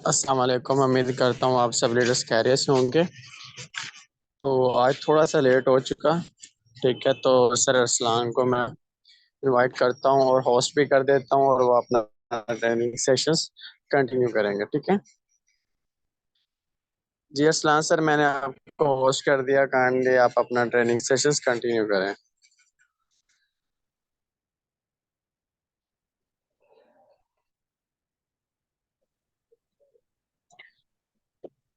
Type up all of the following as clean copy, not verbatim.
अस्सलाम वालेकुम। उम्मीद करता हूँ आप सब लीडर्स खैरियत से होंगे। तो आज थोड़ा सा लेट हो चुका। ठीक है, तो सर अरसलान को मैं इनवाइट करता हूँ और होस्ट भी कर देता हूँ और वो अपना ट्रेनिंग सेशंस कंटिन्यू करेंगे। ठीक है जी। अरसलान सर, मैंने आपको होस्ट कर दिया, काइंडली आप अपना ट्रेनिंग सेशंस कंटिन्यू करें।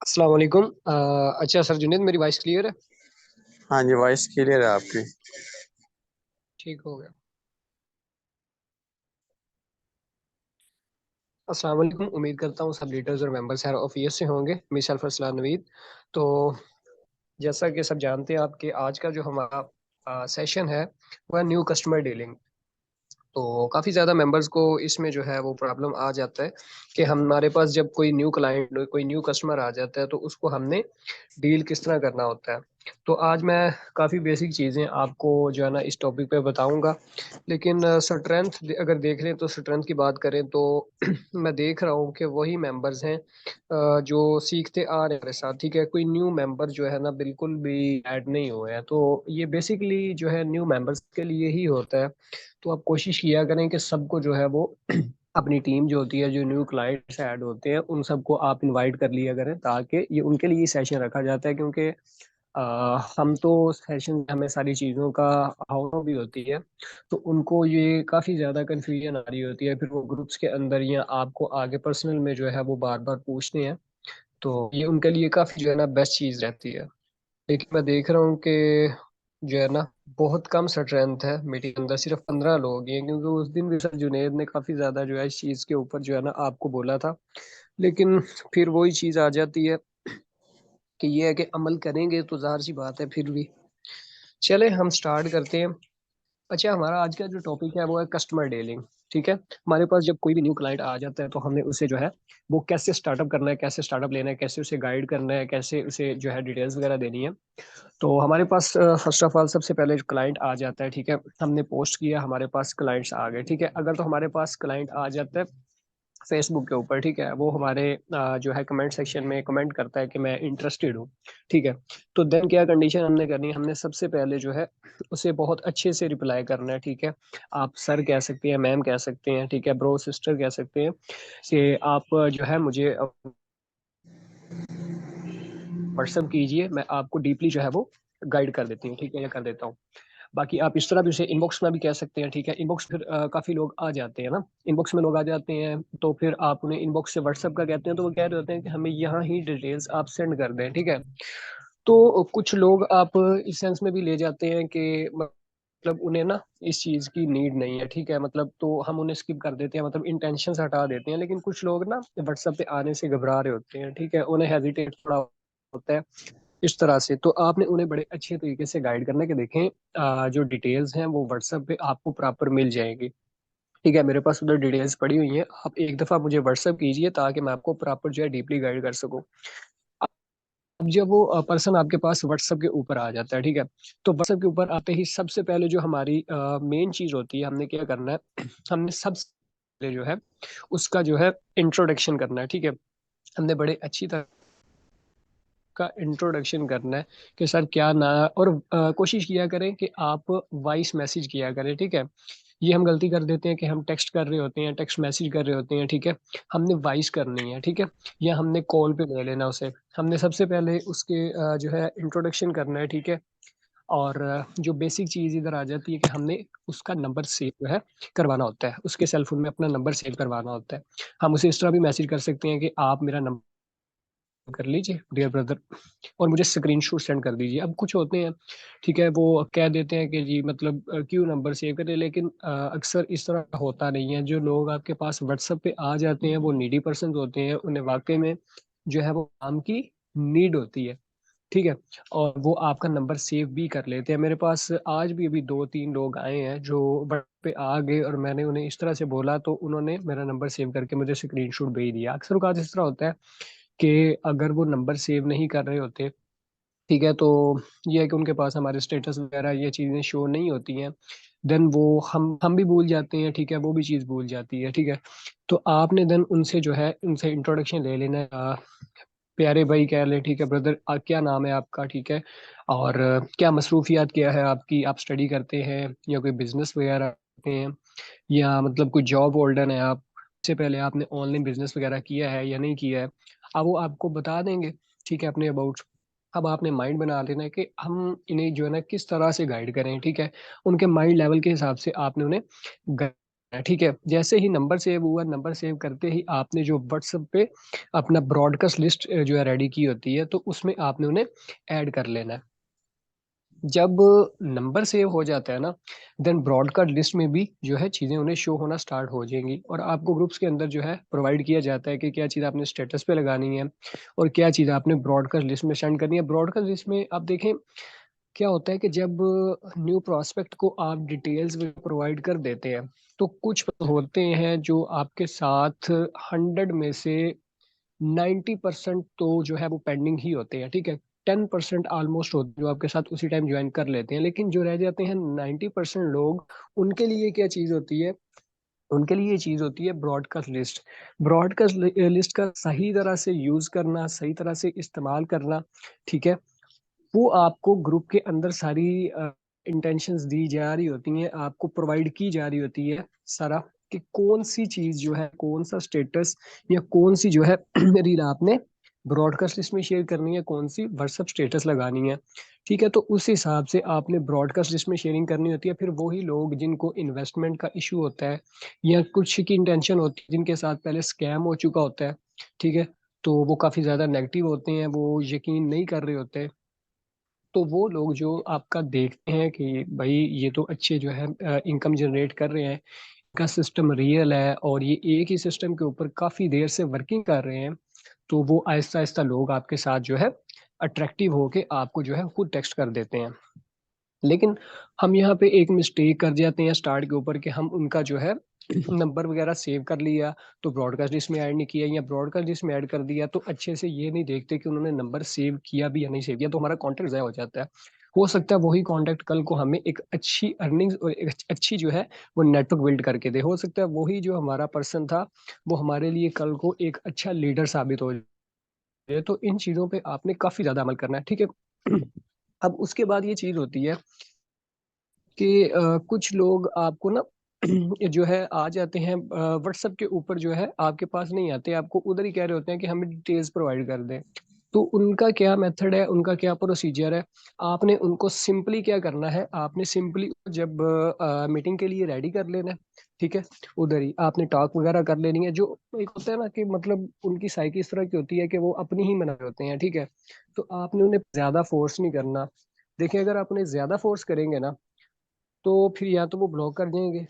अस्सलाम वालेकुम। अच्छा सर जुनेद, मेरी वॉइस क्लियर है? हाँ जी, वॉइस क्लियर है आपकी। ठीक हो गया। अस्सलाम वालेकुम। उम्मीद करता हूँ सब लीडर्स और मेंबर्स हर ऑफिस से होंगे। मिसाल फरसलान नवीद। तो जैसा कि सब जानते हैं आपके आज का जो हमारा सेशन है वह न्यू कस्टमर डीलिंग। तो काफ़ी ज़्यादा मेंबर्स को इसमें जो है वो प्रॉब्लम आ जाता है कि हमारे पास जब कोई न्यू क्लाइंट कोई न्यू कस्टमर आ जाता है तो उसको हमने डील किस तरह करना होता है। तो आज मैं काफ़ी बेसिक चीज़ें आपको जो है ना इस टॉपिक पे बताऊंगा। लेकिन स्ट्रेंथ अगर देख लें तो स्ट्रेंथ की बात करें तो मैं देख रहा हूँ कि वही मेंबर्स हैं जो सीखते आ रहे हैं हमारे साथ। ठीक है, कोई न्यू मेंबर जो है ना बिल्कुल भी ऐड नहीं हुए हैं। तो ये बेसिकली जो है न्यू मेंबर्स के लिए ही होता है। तो आप कोशिश किया करें कि सबको जो है वो अपनी टीम जो होती है, जो न्यू क्लाइंट्स ऐड होते हैं उन सबको आप इनवाइट कर लिया करें, ताकि ये उनके लिए सेशन रखा जाता है। क्योंकि हम तो सेशन हमें सारी चीज़ों का अनुभव भी होती है, तो उनको ये काफ़ी ज़्यादा कन्फ्यूजन आ रही होती है। फिर वो ग्रुप्स के अंदर या आपको आगे पर्सनल में जो है वो बार बार पूछते हैं। तो ये उनके लिए काफ़ी जो है ना बेस्ट चीज़ रहती है। लेकिन मैं देख रहा हूँ कि जो है ना बहुत कम स्ट्रेंथ है मीटिंग के अंदर, सिर्फ 15 लोग हैं। क्योंकि उस दिन भी सर जुनेद ने काफ़ी ज़्यादा जो है इस चीज़ के ऊपर जो है ना आपको बोला था। लेकिन फिर वही चीज़ आ जाती है कि ये है कि अमल करेंगे तो ज़ाहिर सी बात है फिर भी। चले हम स्टार्ट करते हैं। अच्छा, हमारा आज का जो टॉपिक है वो है कस्टमर डीलिंग। ठीक है, हमारे पास जब कोई भी न्यू क्लाइंट आ जाता है तो हमें उसे जो है वो कैसे स्टार्टअप करना है, कैसे स्टार्टअप लेना है, कैसे उसे गाइड करना है, कैसे उसे जो है डिटेल्स वगैरह देनी है। तो हमारे पास फर्स्ट ऑफ ऑल सबसे पहले क्लाइंट आ जाता है। ठीक है, हमने पोस्ट किया, हमारे पास क्लाइंट्स आ गए। ठीक है, अगर तो हमारे पास क्लाइंट आ जाता है फेसबुक के ऊपर, ठीक है, वो हमारे जो है कमेंट सेक्शन में कमेंट करता है कि मैं इंटरेस्टेड हूँ। ठीक है, तो देन क्या कंडीशन हमने करनी है, हमने सबसे पहले जो है उसे बहुत अच्छे से रिप्लाई करना है। ठीक है, आप सर कह सकते हैं, मैम कह सकते हैं, ठीक है, ब्रो सिस्टर कह सकते हैं कि आप जो है मुझे व्हाट्सअप कीजिए, मैं आपको डीपली जो है वो गाइड कर देती हूँ। ठीक है, या कर देता हूँ। बाकी आप इस तरह भी उसे इनबॉक्स में भी कह सकते हैं। ठीक है, इनबॉक्स फिर काफी लोग आ जाते हैं ना, इनबॉक्स में लोग आ जाते हैं तो फिर आप उन्हें इनबॉक्स से व्हाट्सएप का कहते हैं, तो वो कह रहे होते हैं कि हमें यहाँ ही डिटेल्स आप सेंड कर दें। ठीक है, तो कुछ लोग आप इस सेंस में भी ले जाते हैं कि मतलब उन्हें ना इस चीज की नीड नहीं है। ठीक है, मतलब तो हम उन्हें स्किप कर देते हैं, मतलब इंटेंशन हटा देते हैं। लेकिन कुछ लोग ना व्हाट्सएप पे आने से घबरा रहे होते हैं। ठीक है, उन्हें हेजिटेट थोड़ा होता है इस तरह से। तो आपने उन्हें बड़े अच्छे तरीके से गाइड करना कि देखें जो डिटेल्स हैं वो व्हाट्सएप पे आपको प्रॉपर मिल जाएगी। ठीक है, मेरे पास उधर डिटेल्स पड़ी हुई हैं, आप एक दफ़ा मुझे व्हाट्सएप कीजिए ताकि मैं आपको प्रॉपर जो है डीपली गाइड कर सकूं। अब जब वो पर्सन आपके पास व्हाट्सएप के ऊपर आ जाता है, ठीक है, तो व्हाट्सएप के ऊपर आते ही सबसे पहले जो हमारी मेन चीज़ होती है, हमने क्या करना है हमने सबसे पहले जो है उसका जो है इंट्रोडक्शन करना है। ठीक है, हमने बड़े अच्छी तरह का इंट्रोडक्शन करना है कि सर क्या ना, और कोशिश किया करें कि आप वॉइस मैसेज किया करें। ठीक है, ये हम गलती कर देते हैं कि हम टेक्स्ट कर रहे होते हैं, टेक्स्ट मैसेज कर रहे होते हैं। ठीक है, हमने वॉइस करनी है। ठीक है, या हमने कॉल पे ले लेना उसे। हमने सबसे पहले उसके जो है इंट्रोडक्शन करना है। ठीक है, और जो बेसिक चीज़ इधर आ जाती है कि हमने उसका नंबर सेव जो है करवाना होता है, उसके सेलफोन में अपना नंबर सेव करवाना होता है। हम उसे इस तरह भी मैसेज कर सकते हैं कि आप मेरा नंबर कर लीजिए डियर ब्रदर, और मुझे स्क्रीनशॉट सेंड कर दीजिए। अब कुछ होते हैं, ठीक है, वो कह देते हैं कि जी मतलब क्यों नंबर सेव करें, लेकिन अक्सर इस तरह होता नहीं है। जो लोग आपके पास व्हाट्सएप पे आ जाते हैं वो नीडी पर्सन होते हैं, उन्हें वाकई में जो है वो काम की नीड होती है। ठीक है, और वो आपका नंबर सेव भी कर लेते हैं। मेरे पास आज भी अभी 2-3 लोग आए हैं जो व्हाट्सएप पे आ गए और मैंने उन्हें इस तरह से बोला तो उन्होंने मेरा नंबर सेव करके मुझे स्क्रीनशॉट भेज दिया। अक्सर औकात इस तरह होता है कि अगर वो नंबर सेव नहीं कर रहे होते, ठीक है, तो ये है कि उनके पास हमारे स्टेटस वगैरह ये चीज़ें शो नहीं होती हैं। देन वो हम भी भूल जाते हैं, ठीक है, वो भी चीज़ भूल जाती है, ठीक है। तो आपने देन उनसे जो है उनसे इंट्रोडक्शन ले लेना है, प्यारे भाई कह ले, ठीक है, ब्रदर क्या नाम है आपका, ठीक है, और क्या मसरूफियात क्या है आपकी, आप स्टडी करते हैं या कोई बिजनेस वगैरह करते हैं, या मतलब कोई जॉब होल्डर है आप, इससे पहले आपने ऑनलाइन बिजनेस वगैरह किया है या नहीं किया है, अब वो आपको बता देंगे, ठीक है, अपने अबाउट। अब आपने माइंड बना लेना है कि हम इन्हें जो है ना किस तरह से गाइड करें, ठीक है, उनके माइंड लेवल के हिसाब से आपने उन्हें ठीक है। जैसे ही नंबर सेव हुआ, नंबर सेव करते ही आपने जो व्हाट्सएप पे अपना ब्रॉडकास्ट लिस्ट जो है रेडी की होती है, तो उसमें आपने उन्हें ऐड कर लेना है। जब नंबर सेव हो जाता है ना, देन ब्रॉडकास्ट लिस्ट में भी जो है चीज़ें उन्हें शो होना स्टार्ट हो जाएंगी, और आपको ग्रुप्स के अंदर जो है प्रोवाइड किया जाता है कि क्या चीज़ आपने स्टेटस पे लगानी है और क्या चीज़ आपने ब्रॉडकास्ट लिस्ट में सेंड करनी है। ब्रॉडकास्ट लिस्ट में आप देखें क्या होता है कि जब न्यू प्रोस्पेक्ट को आप डिटेल्स प्रोवाइड कर देते हैं, तो कुछ होते हैं जो आपके साथ 100 में से 90% तो जो है वो पेंडिंग ही होते हैं, ठीक है। 10% ऑलमोस्ट होते हैं जो आपके साथ उसी टाइम ज्वाइन कर लेते हैं, लेकिन जो रह जाते हैं 90% लोग, उनके लिए क्या चीज़ होती है, उनके लिए ये चीज़ होती है ब्रॉडकास्ट लिस्ट। ब्रॉडकास्ट लिस्ट का सही तरह से यूज़ करना, सही तरह से इस्तेमाल करना, ठीक है, वो आपको ग्रुप के अंदर सारी इंटेंशंस दी जा रही होती हैं, आपको प्रोवाइड की जा रही होती है सारा, कि कौन सी चीज जो है, कौन सा स्टेटस या कौन सी जो है रील आपने ब्रॉडकास्ट लिस्ट में शेयर करनी है, कौन सी व्हाट्सएप स्टेटस लगानी है, ठीक है। तो उस हिसाब से आपने ब्रॉडकास्ट लिस्ट में शेयरिंग करनी होती है। फिर वही लोग जिनको इन्वेस्टमेंट का इशू होता है या कुछ की इंटेंशन होती है, जिनके साथ पहले स्कैम हो चुका होता है, ठीक है, तो वो काफ़ी ज़्यादा नेगेटिव होते हैं, वो यकीन नहीं कर रहे होते, तो वो लोग जो आपका देखते हैं कि भाई ये तो अच्छे जो है इनकम जनरेट कर रहे हैं, इनका सिस्टम रियल है और ये एक ही सिस्टम के ऊपर काफ़ी देर से वर्किंग कर रहे हैं, तो वो आहिस्ता आहिस्ता लोग आपके साथ जो है अट्रैक्टिव होके आपको जो है खुद टेक्स्ट कर देते हैं। लेकिन हम यहाँ पे एक मिस्टेक कर जाते हैं स्टार्ट के ऊपर, कि हम उनका जो है नंबर वगैरह सेव कर लिया तो ब्रॉडकास्ट लिस्ट में ऐड नहीं किया, या ब्रॉडकास्ट लिस्ट में ऐड कर दिया तो अच्छे से ये नहीं देखते कि उन्होंने नंबर सेव किया भी या नहीं सेव किया, तो हमारा कॉन्टेक्ट ज़ाया हो जाता है। हो सकता है वही कॉन्टेक्ट कल को हमें एक अच्छी अर्निंग्स और एक अच्छी जो है वो नेटवर्क बिल्ड करके दे, हो सकता है वही जो हमारा पर्सन था वो हमारे लिए कल को एक अच्छा लीडर साबित हो जाए। तो इन चीज़ों पे आपने काफ़ी ज़्यादा अमल करना है, ठीक है। अब उसके बाद ये चीज़ होती है कि कुछ लोग आपको ना जो है आ जाते हैं व्हाट्सएप के ऊपर, जो है आपके पास नहीं आते, आपको उधर ही कह रहे होते हैं कि हमें डिटेल्स प्रोवाइड कर दें। तो उनका क्या मेथड है, उनका क्या प्रोसीजर है, आपने उनको सिंपली क्या करना है, आपने सिंपली जब मीटिंग के लिए रेडी कर लेना है, ठीक है, उधर ही आपने टॉक वगैरह कर लेनी है। जो एक होता है ना कि मतलब उनकी साइकी इस तरह की होती है कि वो अपनी ही मना रहे होते हैं, ठीक है, तो आपने उन्हें ज्यादा फोर्स नहीं करना। देखिए अगर आप उन्हें ज्यादा फोर्स करेंगे ना, तो फिर या तो वो ब्लॉक कर देंगे,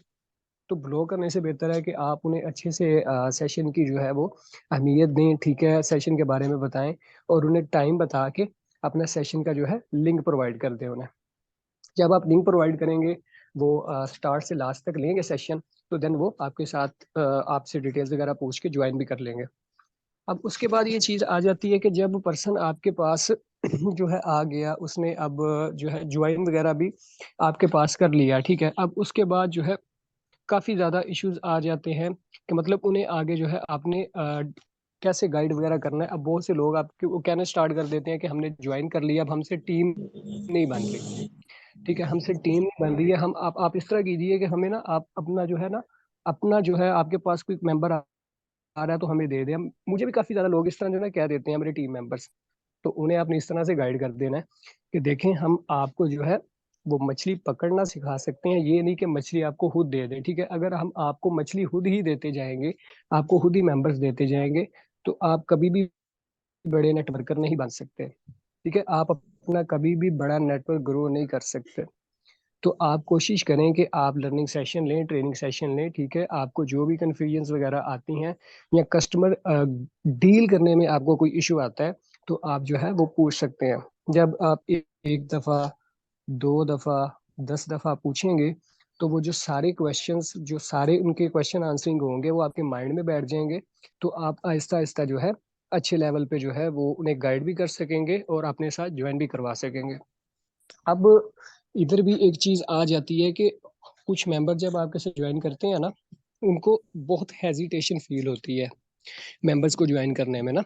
तो ब्लॉक करने से बेहतर है कि आप उन्हें अच्छे से सेशन की जो है वो अहमियत दें, ठीक है, सेशन के बारे में बताएं और उन्हें टाइम बता के अपना सेशन का जो है लिंक प्रोवाइड कर दें उन्हें। जब आप लिंक प्रोवाइड करेंगे, वो स्टार्ट से लास्ट तक लेंगे सेशन, तो देन वो आपके साथ आपसे डिटेल्स वगैरह पूछ के ज्वाइन भी कर लेंगे। अब उसके बाद ये चीज़ आ जाती है कि जब पर्सन आपके पास जो है आ गया, उसने अब जो है ज्वाइन वगैरह भी आपके पास कर लिया, ठीक है, अब उसके बाद जो है काफ़ी ज़्यादा इश्यूज आ जाते हैं कि मतलब उन्हें आगे जो है आपने कैसे गाइड वगैरह करना है। अब बहुत से लोग आपके वो कहना स्टार्ट कर देते हैं कि हमने ज्वाइन कर लिया, अब हमसे टीम नहीं बन रही, ठीक है, हमसे टीम नहीं बन रही है, हम आप इस तरह कीजिए कि हमें ना आप अपना जो है ना, अपना जो है आपके पास कोई मेंबर आ रहा है तो हमें दे दें। मुझे भी काफ़ी ज़्यादा लोग इस तरह जो है कह देते हैं मेरे टीम मेंबर्स, तो उन्हें आपने इस तरह से गाइड कर देना है कि देखें हम आपको जो है वो मछली पकड़ना सिखा सकते हैं, ये नहीं कि मछली आपको खुद दे दें, ठीक है। अगर हम आपको मछली खुद ही देते जाएंगे, आपको खुद ही मेंबर्स देते जाएंगे, तो आप कभी भी बड़े नेटवर्कर नहीं बन सकते, ठीक है, आप अपना कभी भी बड़ा नेटवर्क ग्रो नहीं कर सकते। तो आप कोशिश करें कि आप लर्निंग सेशन लें, ट्रेनिंग सेशन लें, ठीक है, आपको जो भी कन्फ्यूजन्स वगैरह आती हैं या कस्टमर डील करने में आपको कोई इशू आता है, तो आप जो है वो पूछ सकते हैं। जब आप एक दफ़ा, दो दफ़ा, 10 दफ़ा पूछेंगे, तो वो जो सारे क्वेश्चंस, जो सारे उनके क्वेश्चन आंसरिंग होंगे वो आपके माइंड में बैठ जाएंगे, तो आप आहिस्ता आहिस्ता जो है अच्छे लेवल पे जो है वो उन्हें गाइड भी कर सकेंगे और अपने साथ ज्वाइन भी करवा सकेंगे। अब इधर भी एक चीज आ जाती है कि कुछ मेंबर जब आपके साथ ज्वाइन करते हैं ना, उनको बहुत हेजिटेशन फील होती है मेंबर्स को ज्वाइन करने में ना,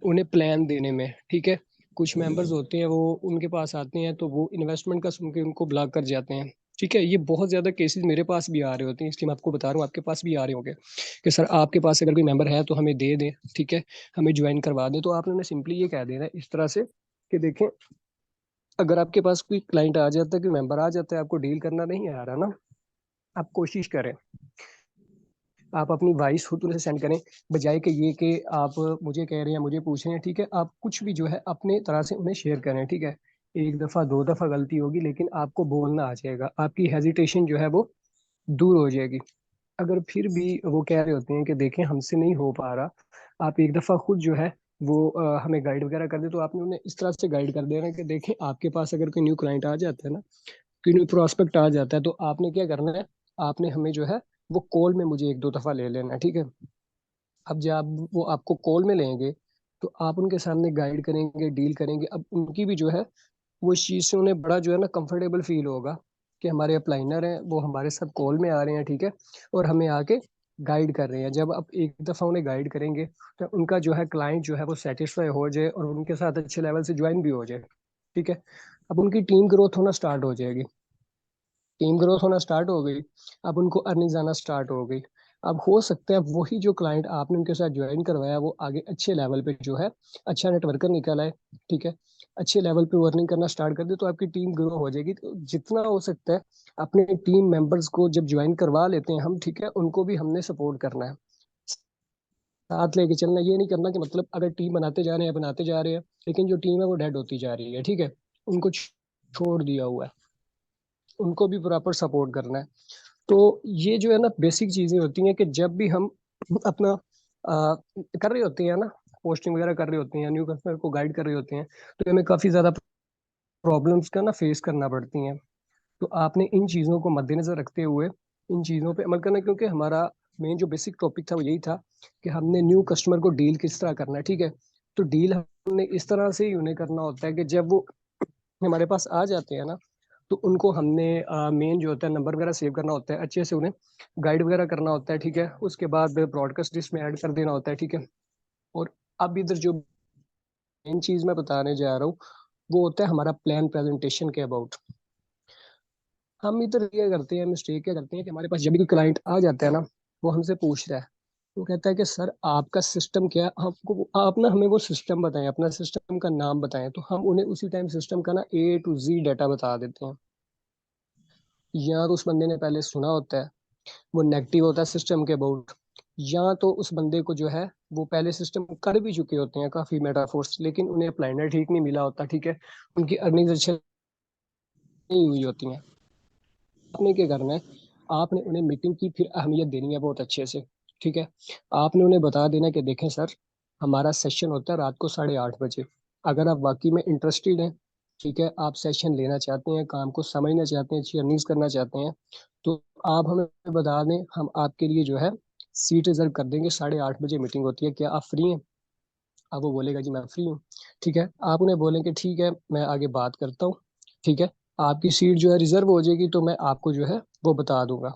उन्हें प्लान देने में, ठीक है। कुछ मेंबर्स होते हैं वो उनके पास आते हैं तो वो इन्वेस्टमेंट का सुन के उनको ब्लॉक कर जाते हैं, ठीक है। ये बहुत ज्यादा केसेस मेरे पास भी आ रहे होते हैं, इसलिए मैं आपको बता रहा हूँ, आपके पास भी आ रहे होंगे कि सर आपके पास अगर कोई मेंबर है तो हमें दे दें, ठीक है, हमें ज्वाइन करवा दें। तो आपने उन्हें सिंपली ये कह देना इस तरह से कि देखें, अगर आपके पास कोई क्लाइंट आ जाता है, कोई मेंबर आ जाता है, आपको डील करना नहीं आ रहा ना, आप कोशिश करें, आप अपनी वॉइस खुद उन्हें सेंड करें, बजाय कि ये कि आप मुझे कह रहे हैं, मुझे पूछ रहे हैं, ठीक है। आप कुछ भी जो है अपने तरह से उन्हें शेयर करें, ठीक है। एक दफ़ा दो दफ़ा गलती होगी, लेकिन आपको बोलना आ जाएगा, आपकी हेजिटेशन जो है वो दूर हो जाएगी। अगर फिर भी वो कह रहे होते हैं कि देखें हमसे नहीं हो पा रहा, आप एक दफ़ा खुद जो है वो हमें गाइड वगैरह कर दे, तो आपने उन्हें इस तरह से गाइड कर देना कि देखें आपके पास अगर कोई न्यू क्लाइंट आ जाता है ना, कोई न्यू प्रोस्पेक्ट आ जाता है, तो आपने क्या करना है, आपने हमें जो है वो कॉल में मुझे एक दो दफ़ा ले लेना है, ठीक है। अब जब वो आपको कॉल में लेंगे तो आप उनके सामने गाइड करेंगे, डील करेंगे। अब उनकी भी जो है वो इस चीज़ से उन्हें बड़ा जो है ना कंफर्टेबल फील होगा कि हमारे अपलाइनर हैं, वो हमारे साथ कॉल में आ रहे हैं, ठीक है, और हमें आके गाइड कर रहे हैं। जब आप एक दफ़ा उन्हें गाइड करेंगे तो उनका जो है क्लाइंट जो है वो सेटिस्फाई हो जाए और उनके साथ अच्छे लेवल से ज्वाइन भी हो जाए, ठीक है। अब उनकी टीम ग्रोथ होना स्टार्ट हो जाएगी, टीम ग्रोथ होना स्टार्ट हो गई, अब उनको अर्निंग आना स्टार्ट हो गई। अब हो सकता है वही जो क्लाइंट आपने उनके साथ ज्वाइन करवाया वो आगे अच्छे लेवल पे जो है अच्छा नेटवर्कर निकल आए, ठीक है, अच्छे लेवल पे अर्निंग करना स्टार्ट कर दे, तो आपकी टीम ग्रो हो जाएगी। तो जितना हो सकता है अपने टीम मेंबर्स को जब ज्वाइन करवा लेते हैं हम, ठीक है, उनको भी हमने सपोर्ट करना है, साथ लेके चलना। ये नहीं करना कि मतलब अगर टीम बनाते जा रहे हैं लेकिन जो टीम है वो डेड होती जा रही है, ठीक है, उनको छोड़ दिया हुआ है, उनको भी प्रॉपर सपोर्ट करना है। तो ये जो है ना बेसिक चीजें होती हैं कि जब भी हम अपना कर रहे होते हैं ना, पोस्टिंग वगैरह कर रहे होते हैं, न्यू कस्टमर को गाइड कर रहे होते हैं, तो हमें काफी ज्यादा प्रॉब्लम्स का ना फेस करना पड़ती हैं। तो आपने इन चीजों को मद्देनजर रखते हुए इन चीजों पे अमल करना है, क्योंकि हमारा मेन जो बेसिक टॉपिक था वो यही था कि हमने न्यू कस्टमर को डील किस तरह करना है, ठीक है। तो डील हमने इस तरह से ही उन्हें करना होता है कि जब वो हमारे पास आ जाते हैं ना, तो उनको हमने मेन जो होता है नंबर वगैरह सेव करना होता है, अच्छे से उन्हें गाइड वगैरह करना होता है, ठीक है। उसके बाद ब्रॉडकास्ट लिस्ट में ऐड कर देना होता है, ठीक है। और अब इधर जो मेन चीज मैं बताने जा रहा हूँ वो होता है हमारा प्लान प्रेजेंटेशन के अबाउट। हम इधर क्या करते हैं, मिस्टेक क्या करते हैं कि हमारे पास जब भी कोई क्लाइंट आ जाता है ना, वो हमसे पूछ रहा है, वो कहता है कि सर आपका सिस्टम क्या है, आपको आप ना हमें वो सिस्टम बताएं, अपना सिस्टम का नाम बताएं। तो हम उन्हें उसी टाइम सिस्टम का ना A to Z डाटा बता देते हैं। या तो उस बंदे ने पहले सुना होता है, वो नेगेटिव होता है सिस्टम के अबाउट, या तो उस बंदे को जो है वो पहले सिस्टम कर भी चुके होते हैं काफी मेटाफोर्स, लेकिन उन्हें अप्लाइनर ठीक नहीं मिला होता, ठीक है, उनकी अर्निंग अच्छी नहीं हुई होती हैं। आपने क्या करना है, आपने उन्हें मीटिंग की फिर अहमियत देनी है बहुत अच्छे से, ठीक है। आपने उन्हें बता देना कि देखें सर, हमारा सेशन होता है रात को 8:30 बजे। अगर आप वाकई में इंटरेस्टेड हैं, ठीक है, आप सेशन लेना चाहते हैं, काम को समझना चाहते हैं, अच्छी अर्निंग्स करना चाहते हैं, तो आप हमें बता दें, हम आपके लिए जो है सीट रिजर्व कर देंगे। 8:30 बजे मीटिंग होती है, क्या आप फ्री हैं? अब वो बोलेगा जी मैं फ्री हूँ, ठीक है। आप उन्हें बोलेंगे ठीक है मैं आगे बात करता हूँ, ठीक है, आपकी सीट जो है रिजर्व हो जाएगी, तो मैं आपको जो है वो बता दूंगा।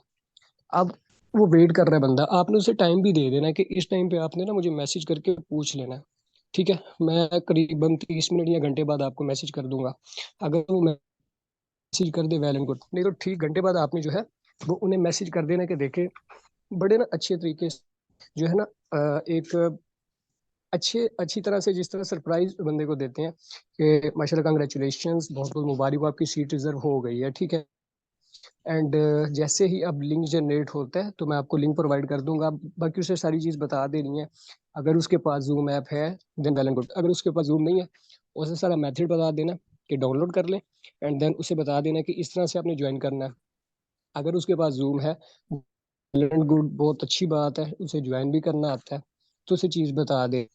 अब वो वेट कर रहा है बंदा, आपने उसे टाइम भी दे देना है कि इस टाइम पे आपने ना मुझे मैसेज करके पूछ लेना है, ठीक है। मैं करीबन 30 मिनट या घंटे बाद आपको मैसेज कर दूंगा। अगर वो मैसेज कर दे वेल एंड गुड, नहीं तो ठीक घंटे बाद आपने जो है वो उन्हें मैसेज कर देना कि देखे, बड़े ना अच्छे तरीके से जो है ना एक अच्छे अच्छी तरह से जिस तरह सरप्राइज बंदे को देते हैं कि माशाल्लाह कंग्रेचुलेशंस, बहुत बहुत मुबारक हो, आपकी सीट रिजर्व हो गई है, ठीक है। एंड जैसे ही अब लिंक जनरेट होता है तो मैं आपको लिंक प्रोवाइड कर दूंगा, बाकी उसे सारी चीज़ बता देनी है। अगर उसके पास जूम ऐप है देन वेल एंड गुड, अगर उसके पास जूम नहीं है उसे सारा मेथड बता देना कि डाउनलोड कर ले, एंड देन उसे बता देना कि इस तरह से आपने ज्वाइन करना है। अगर उसके पास जूम है, वेल एंड गुड, बहुत अच्छी बात है, उसे ज्वाइन भी करना आता है, तो उसे चीज़ बता दे।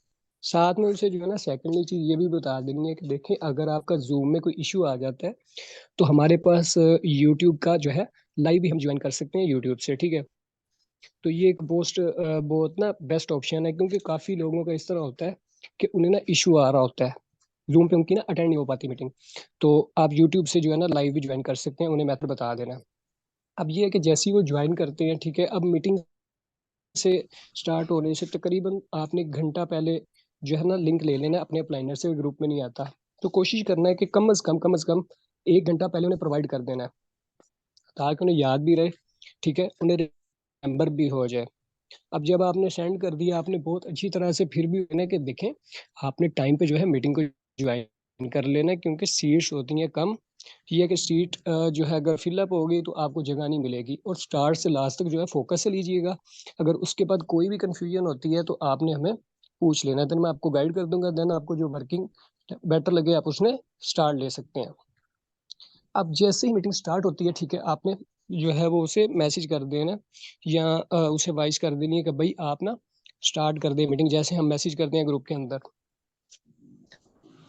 साथ में उसे जो है ना सेकेंडली चीज़ ये भी बता देनी है कि देखें अगर आपका जूम में कोई इशू आ जाता है तो हमारे पास यूट्यूब का जो है लाइव भी हम ज्वाइन कर सकते हैं यूट्यूब से, ठीक है। तो ये एक बहुत ना बेस्ट ऑप्शन है, क्योंकि काफ़ी लोगों का इस तरह होता है कि उन्हें ना इशू आ रहा होता है, जूम पे उनकी ना अटेंड नहीं हो पाती मीटिंग, तो आप यूट्यूब से जो है ना लाइव भी ज्वाइन कर सकते हैं, उन्हें मैथड बता देना। अब ये है कि जैसे ही वो ज्वाइन करते हैं, ठीक है, अब मीटिंग से स्टार्ट होने से तकरीबन आपने एक घंटा पहले जो है ना लिंक ले लेना है अपने अप्लाइनर से, ग्रुप में नहीं आता। तो कोशिश करना है कि कम से कम 1 घंटा पहले उन्हें प्रोवाइड कर देना है, ताकि उन्हें याद भी रहे, ठीक है, उन्हें रिमेंबर भी हो जाए। अब जब आपने सेंड कर दिया, आपने बहुत अच्छी तरह से फिर भी ना कि देखें, आपने टाइम पे जो है मीटिंग को ज्वाइन कर लेना है, क्योंकि सीट्स होती हैं कम। ये है कि सीट जो है अगर फिलअप हो गई तो आपको जगह नहीं मिलेगी। और स्टार्ट से लास्ट तक जो है फोकस से लीजिएगा। अगर उसके बाद कोई भी कंफ्यूजन होती है तो आपने हमें पूछ लेना, देन मैं आपको गाइड कर दूंगा। देन आपको जो वर्किंग बेटर लगे आप उसमें स्टार्ट ले सकते हैं। अब जैसे ही मीटिंग स्टार्ट होती है, ठीक है, आपने जो है वो उसे मैसेज कर देना, या उसे वॉइस कर देनी है कि भाई आप ना स्टार्ट कर दे मीटिंग, जैसे हम मैसेज करते हैं ग्रुप के अंदर।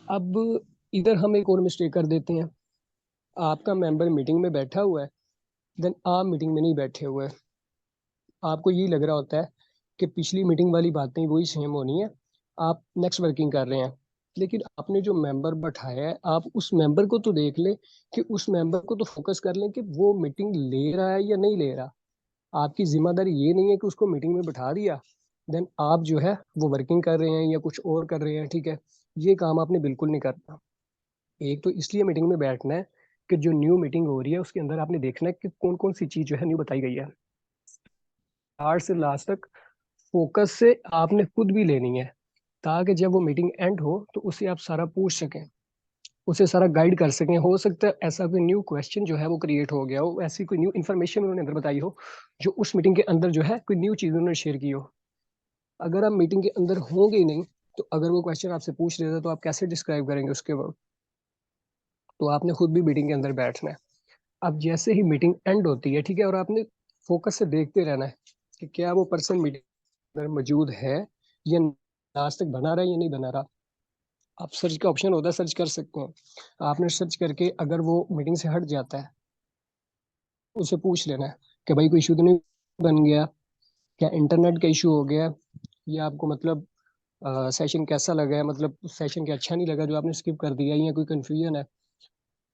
अब इधर हम एक और मिस्टेक कर देते हैं। आपका मेंबर मीटिंग में बैठा हुआ है, देन आप मीटिंग में नहीं बैठे हुए। आपको यही लग रहा होता है कि पिछली मीटिंग वाली बातें वही सेम होनी है, आप नेक्स्ट वर्किंग कर रहे हैं। लेकिन आपने जो मेंबर बैठाया है, आप उस मेंबर को तो देख लें, कि उस मेंबर को तो फोकस कर लें कि वो मीटिंग ले रहा है या नहीं ले रहा। आपकी जिम्मेदारी ये नहीं है कि उसको मीटिंग में बैठा दिया, देन आप जो है वो वर्किंग कर रहे हैं या कुछ और कर रहे हैं, ठीक है। ये काम आपने बिल्कुल नहीं करना। एक तो इसलिए मीटिंग में बैठना है कि जो न्यू मीटिंग हो रही है उसके अंदर आपने देखना है कि कौन कौन सी चीज जो है न्यू बताई गई है। स्टार्ट से लास्ट तक फोकस से आपने खुद भी लेनी है, ताकि जब वो मीटिंग एंड हो तो उसे आप सारा पूछ सकें, उसे सारा गाइड कर सकें। हो सकता है ऐसा कोई न्यू क्वेश्चन जो है वो क्रिएट हो गया हो, ऐसी कोई न्यू इन्फॉर्मेशन उन्होंने अंदर बताई हो, जो उस मीटिंग के अंदर जो है कोई न्यू चीज उन्होंने शेयर की हो। अगर आप मीटिंग के अंदर होंगे ही नहीं, तो अगर वो क्वेश्चन आपसे पूछ रहे थे तो आप कैसे डिस्क्राइब करेंगे उसके वर्ड। तो आपने खुद भी मीटिंग के अंदर बैठना है। अब जैसे ही मीटिंग एंड होती है, ठीक है, और आपने फोकस से देखते रहना है कि क्या वो पर्सन मीटिंग अंदर मौजूद है, या आज तक बना रहा है या नहीं बना रहा। आप सर्च का ऑप्शन होता है, सर्च कर सकते हैं। आपने सर्च करके अगर वो मीटिंग से हट जाता है, उसे पूछ लेना है कि भाई कोई इशू तो नहीं बन गया, क्या इंटरनेट का इशू हो गया, या आपको मतलब सेशन कैसा लगा है, मतलब सेशन क्या अच्छा नहीं लगा जो आपने स्किप कर दिया, या कोई कंफ्यूजन है।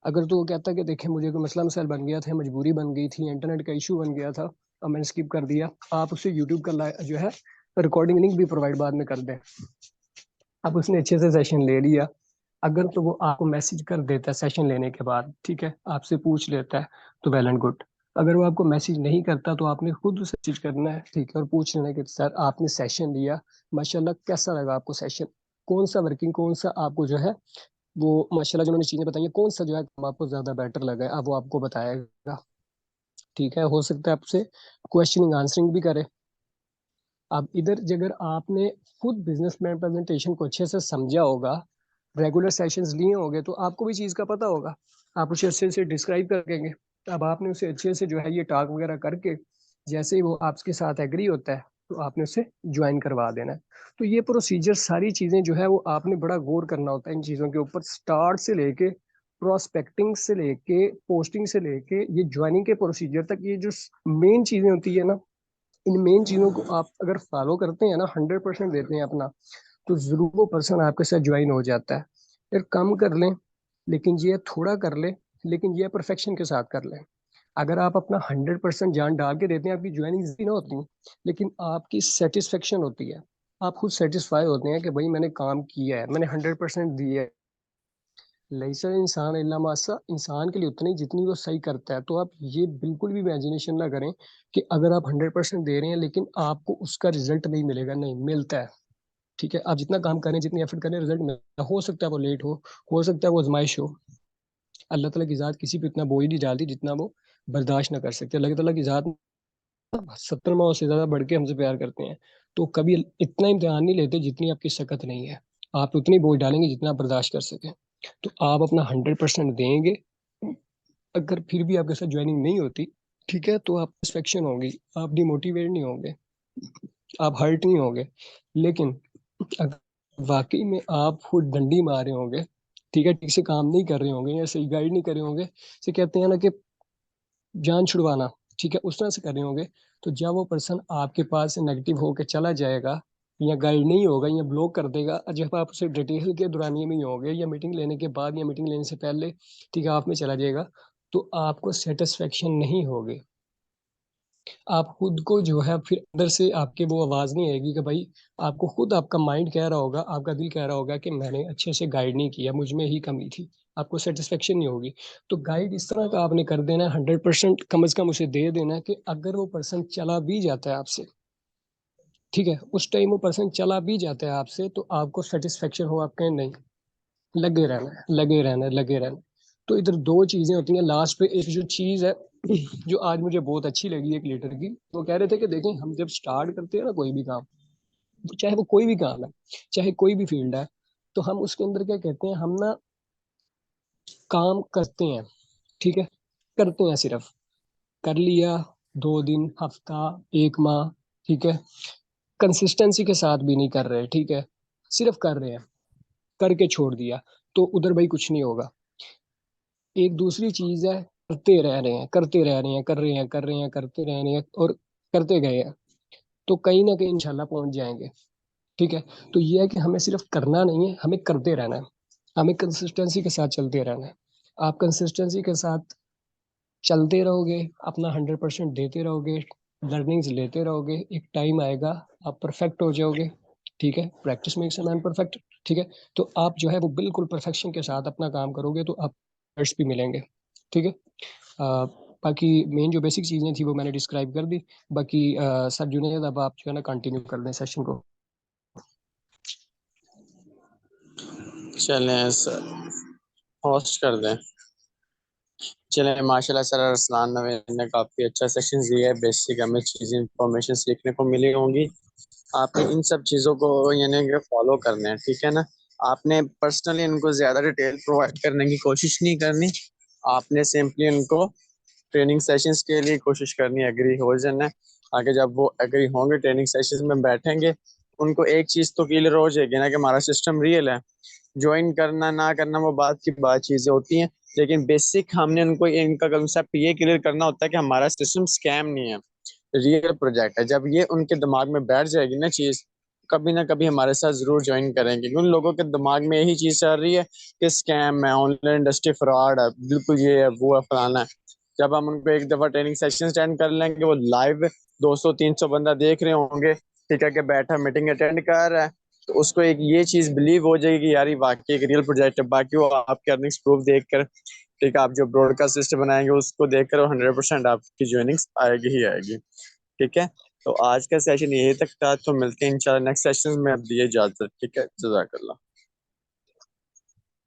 अगर तो वो कहता है कि देखें मुझे कोई मसला मसाइल बन गया था, मजबूरी बन गई थी, इंटरनेट का इशू बन गया था और मैंने स्किप कर दिया, आप उसे यूट्यूब का जो है रिकॉर्डिंग लिंक भी प्रोवाइड बाद में कर दें। अब उसने अच्छे से सेशन ले लिया, अगर तो वो आपको मैसेज कर देता है सेशन लेने के बाद, ठीक है, आपसे पूछ लेता है, तो वेल एंड गुड। अगर वो आपको मैसेज नहीं करता तो आपने खुद उसे मैसेज करना है, ठीक है, और पूछ लेना है कि सर आपने सेशन लिया, माशाल्लाह कैसा लगा आपको सेशन, कौन सा वर्किंग, कौन सा आपको जो है वो माशाल्लाह जो उन्होंने चीजें बताई है, कौन सा जो है काम आपको ज्यादा बेटर लगा है, अब वो आपको बताएगा। ठीक है, हो सकता है आपसे क्वेश्चनिंग आंसरिंग भी करे। अब इधर अगर आपने खुद बिजनेस प्लान प्रेजेंटेशन को अच्छे से समझा होगा, रेगुलर सेशंस लिए होंगे, तो आपको भी चीज़ का पता होगा, आप उसे अच्छे से डिस्क्राइब करेंगे। अब आपने उसे अच्छे से जो है ये टॉक वगैरह करके, जैसे ही वो आपके साथ एग्री होता है तो आपने उसे ज्वाइन करवा देना है। तो ये प्रोसीजर सारी चीज़ें जो है वो आपने बड़ा गौर करना होता है इन चीज़ों के ऊपर, स्टार्ट से लेके प्रोस्पेक्टिंग से लेके पोस्टिंग से लेके ये ज्वाइनिंग के प्रोसीजर तक, ये जो मेन चीज़ें होती है ना, इन मेन चीजों को आप अगर फॉलो करते हैं ना, 100% देते हैं अपना, तो जरूर वो पर्सन आपके साथ ज्वाइन हो जाता है। फिर कम कर लें, लेकिन ये थोड़ा कर लें, लेकिन ये परफेक्शन के साथ कर लें। अगर आप अपना 100% जान डाल के देते हैं, आपकी ज्वाइनिंग इजी ना होती, लेकिन आपकी सेटिस्फेक्शन होती है, आप खुद सेटिस्फाई होते हैं कि भाई मैंने काम किया है, मैंने 100% दिया है। लैसा इंसान इल्ला मासा, इंसान के लिए उतना ही जितनी वो सही करता है। तो आप ये बिल्कुल भी इमेजिनेशन ना करें कि अगर आप 100% दे रहे हैं लेकिन आपको उसका रिजल्ट नहीं मिलेगा, नहीं मिलता है। ठीक है, आप जितना काम करें, जितनी एफर्ट करें, रिजल्ट मिलता है। हो सकता है वो लेट हो सकता है वो आजमाइश हो। अल्लाह ताला की ज़ात किसी पे इतना बोझ नहीं डालती जितना वो बर्दाश्त ना कर सकते। अल्लाह ताला की ज़ात 70 माओ से ज्यादा बढ़ के हमसे प्यार करते हैं। तो कभी इतना इम्तिहान नहीं लेते जितनी आपकी सकत नहीं है। आप उतनी बोझ डालेंगे जितना आप बर्दाश्त कर सके। तो आप अपना 100% देंगे। अगर फिर भी आपके साथ ज्वाइनिंग नहीं होती, ठीक है, तो आप सेटिस्फेक्शन होगी, आप डिमोटिवेट नहीं होंगे, आप हर्ट नहीं होंगे। लेकिन अगर वाकई में आप खुद डंडी मार रहे होंगे, ठीक है, ठीक से काम नहीं कर रहे होंगे या सही गाइड नहीं कर रहे होंगे, से कहते हैं ना कि जान छुड़वाना, ठीक है, उस तरह से कर रहे होंगे, तो जब वो पर्सन आपके पास से नेगेटिव होकर चला जाएगा, या गाइड नहीं होगा या ब्लॉक कर देगा, और जब आप उसे डिटेल के दौरानिए में ही होंगे, या मीटिंग लेने के बाद या मीटिंग लेने से पहले, ठीक है, आप में चला जाएगा, तो आपको सेटिस्फेक्शन नहीं होगी। आप खुद को जो है फिर अंदर से आपके वो आवाज़ नहीं आएगी कि भाई, आपको खुद आपका माइंड कह रहा होगा, आपका दिल कह रहा होगा कि मैंने अच्छे से गाइड नहीं किया, मुझ में ही कमी थी। आपको सेटिस्फेक्शन नहीं होगी। तो गाइड इस तरह का आपने कर देना है, 100% कम से कम उसे दे देना है कि अगर वो पर्सन चला भी जाता है आपसे, ठीक है, उस टाइम वो पर्सन चला भी जाता है आपसे, तो आपको सेटिस्फेक्शन हो आपके नहीं, लगे रहना है, लगे रहना है, लगे रहना है। तो इधर दो चीजें होती हैं लास्ट पे। एक जो चीज है जो आज मुझे बहुत अच्छी लगी एक लीडर की, वो कह रहे थे कि देखें, हम जब स्टार्ट करते हैं ना कोई भी काम, चाहे वो कोई भी काम है, चाहे कोई भी फील्ड है, तो हम उसके अंदर क्या कहते हैं, हम ना काम करते हैं, ठीक है, करते हैं सिर्फ, कर लिया 2 दिन, हफ्ता, 1 माह, ठीक है, कंसिस्टेंसी के साथ भी नहीं कर रहे, ठीक है, सिर्फ कर रहे हैं, करके छोड़ दिया, तो उधर भाई कुछ नहीं होगा। एक दूसरी चीज है, करते रह रहे हैं, करते रह रहे हैं, कर रहे हैं, कर रहे हैं, करते रह रहे हैं और करते गए हैं, तो कहीं ना कहीं इंशाल्लाह पहुंच जाएंगे, ठीक है। तो ये है कि हमें सिर्फ करना नहीं है, हमें करते रहना है, हमें कंसिस्टेंसी के साथ चलते रहना है। आप कंसिस्टेंसी के साथ चलते रहोगे, अपना 100% देते रहोगे, लर्निंग्स लेते रहोगे, एक टाइम आएगा आप परफेक्ट हो जाओगे, ठीक है, practice makes a man perfect, ठीक है। तो आप जो है वो बिल्कुल परफेक्शन के साथ अपना काम करोगे तो आप रिजल्ट्स भी मिलेंगे, ठीक है। अ, बाकी मेन जो बेसिक चीज़ें थी वो मैंने डिस्क्राइब कर दी। बाकी सर जुनेद, अब आप जो है ना कंटिन्यू कर दें सेशन को। चलें सर, होस्ट कर दें। चलें, माशाल्लाह सर अरसलान नवीन ने काफ़ी अच्छा सेशन दिया है। बेसिक हमें चीज़ें इंफॉर्मेशन सीखने को मिली होंगी। आपने इन सब चीज़ों को यानी कि फॉलो करना है, ठीक है ना। आपने पर्सनली इनको ज़्यादा डिटेल प्रोवाइड करने की कोशिश नहीं करनी। आपने सिंपली इनको ट्रेनिंग सेशंस के लिए कोशिश करनी है, एग्री हो जाना है। आगे जब वो एग्री होंगे, ट्रेनिंग सेशंस में बैठेंगे, उनको एक चीज़ तो क्लियर हो जाएगी ना कि हमारा सिस्टम रियल है। ज्वाइन करना ना करना वो बात की बात चीज़ें होती हैं, लेकिन बेसिक हमने उनको इनका कंसेप्ट ये क्लियर करना होता है कि हमारा सिस्टम स्कैम नहीं है, रियल प्रोजेक्ट है। जब ये उनके दिमाग में बैठ जाएगी ना चीज़, कभी ना कभी हमारे साथ जरूर ज्वाइन करेंगे। उन लोगों के दिमाग में यही चीज़ चल रही है कि स्कैम है, ऑनलाइन इंडस्ट्री फ्रॉड है, बिल्कुल ये है वो है फलाना है। जब हम उनको एक दफा ट्रेनिंग सेशन अटेंड कर लेंगे, वो लाइव 200-300 बंदा देख रहे होंगे, ठीक है, कि बैठा मीटिंग अटेंड कर रहा है, तो उसको एक ये चीज बिलीव हो जाएगी कि यार ये वाकई एक रियल प्रोजेक्ट है। बाकी वो आपके अर्निंग्स प्रूफ देख कर, ठीक है, आप जो ब्रॉडकास्ट सिस्टम बनाएंगे उसको देखकर 100% आपकी ज्वाइनिंग्स आएगी ही आएगी, ठीक है। तो आज का सेशन यही तक था, तो मिलते हैं इंशाल्लाह नेक्स्ट सेशन में। अब दिए इजाजत, ठीक है, जजाकल्लाह।